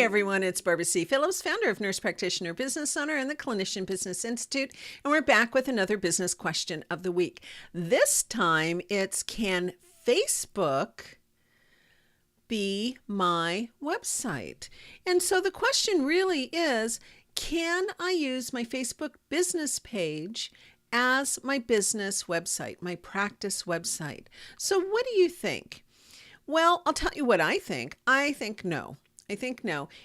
everyone, it's Barbara C. Phillips, founder of Nurse Practitioner Business Owner and the Clinician Business Institute, and we're back with another business question of the week. This time it's, can Facebook be my website? And so the question really is, can I use my Facebook business page as my business website, my practice website? So what do you think? Well, I'll tell you what I think. I think no.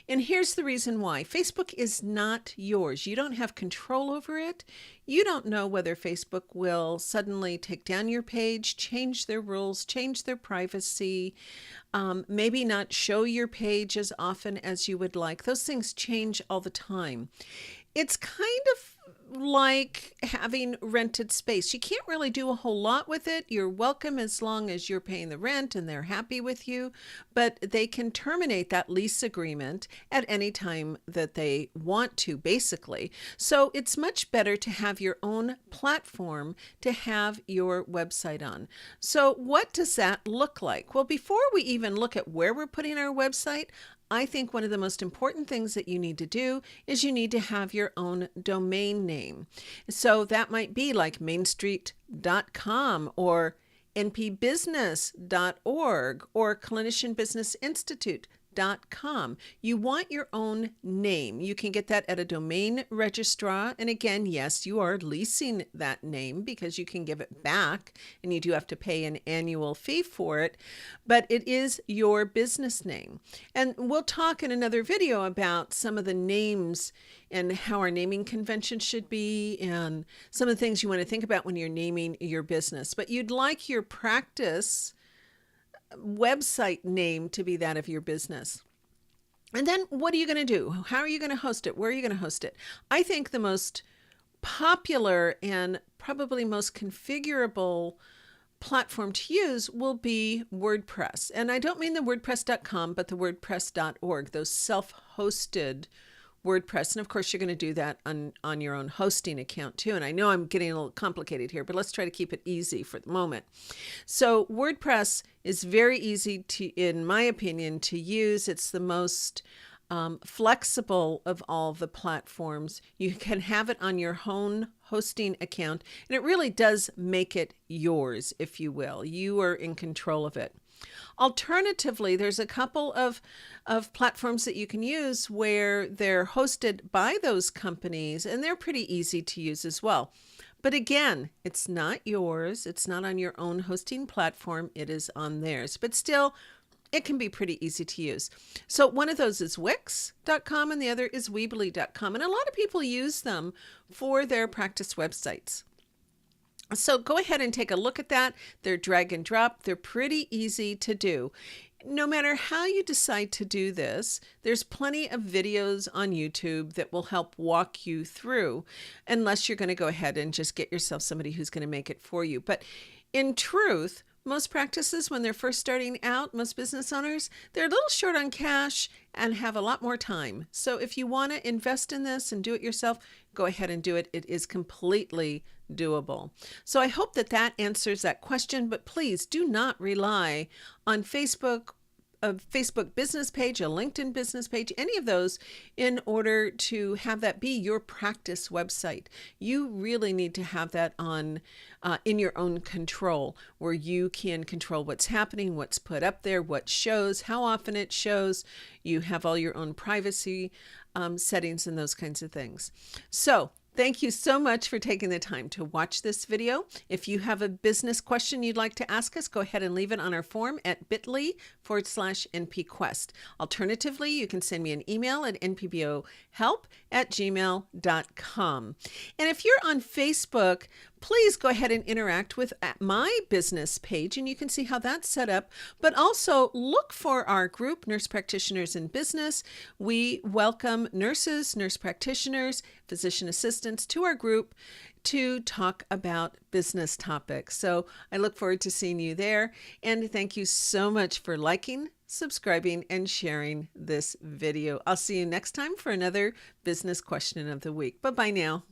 And here's the reason why. Facebook is not yours. You don't have control over it. You don't know whether Facebook will suddenly take down your page, change their rules, change their privacy, maybe not show your page as often as you would like. Those things change all the time. It's kind of like having rented space. You can't really do a whole lot with it. You're welcome as long as you're paying the rent and they're happy with you, but they can terminate that lease agreement at any time that they want to, basically. So it's much better to have your own platform to have your website on. So what does that look like? Well, before we even look at where we're putting our website, I think one of the most important things that you need to do is you need to have your own domain name. So that might be like mainstreet.com or npbusiness.org or clinicianbusinessinstitute.com. You want your own name. You can get that at a domain registrar. And again, yes, you are leasing that name because you can give it back and you do have to pay an annual fee for it, but it is your business name. And we'll talk in another video about some of the names and how our naming convention should be and some of the things you want to think about when you're naming your business. But you'd like your practice website name to be that of your business. And then what are you going to do? How are you going to host it? Where are you going to host it? I think the most popular and probably most configurable platform to use will be WordPress. And I don't mean the WordPress.com, but the WordPress.org, those self-hosted WordPress. And of course, you're going to do that on your own hosting account too. And I know I'm getting a little complicated here, but let's try to keep it easy for the moment. So WordPress is very easy to, in my opinion, to use. It's the most flexible of all the platforms. You can have it on your own hosting account, and it really does make it yours, if you will. You are in control of it. Alternatively, there's a couple of platforms that you can use where they're hosted by those companies, and they're pretty easy to use as well. But again, it's not yours. It's not on your own hosting platform. It is on theirs. But still, it can be pretty easy to use. So one of those is Wix.com and the other is Weebly.com. And a lot of people use them for their practice websites. So go ahead and take a look at that. They're drag and drop. They're pretty easy to do. No matter how you decide to do this, there's plenty of videos on YouTube that will help walk you through, unless you're going to go ahead and just get yourself somebody who's going to make it for you. But in truth, most practices, when they're first starting out, most business owners, they're a little short on cash and have a lot more time. So if you want to invest in this and do it yourself, go ahead and do it. It is completely doable. So I hope that that answers that question, but please do not rely on Facebook, a Facebook business page, a LinkedIn business page, any of those in order to have that be your practice website. You really need to have that on in your own control, where you can control what's happening, what's put up there, what shows, how often it shows. You have all your own privacy settings and those kinds of things. So thank you so much for taking the time to watch this video. If you have a business question you'd like to ask us, go ahead and leave it on our form at bit.ly/NPQuest. Alternatively, you can send me an email at npbohelp@gmail.com. And if you're on Facebook, please go ahead and interact with my business page, and you can see how that's set up. But also look for our group, Nurse Practitioners in Business. We welcome nurses, nurse practitioners, physician assistants to our group to talk about business topics. So I look forward to seeing you there. And thank you so much for liking, subscribing, and sharing this video. I'll see you next time for another business question of the week. Bye-bye now.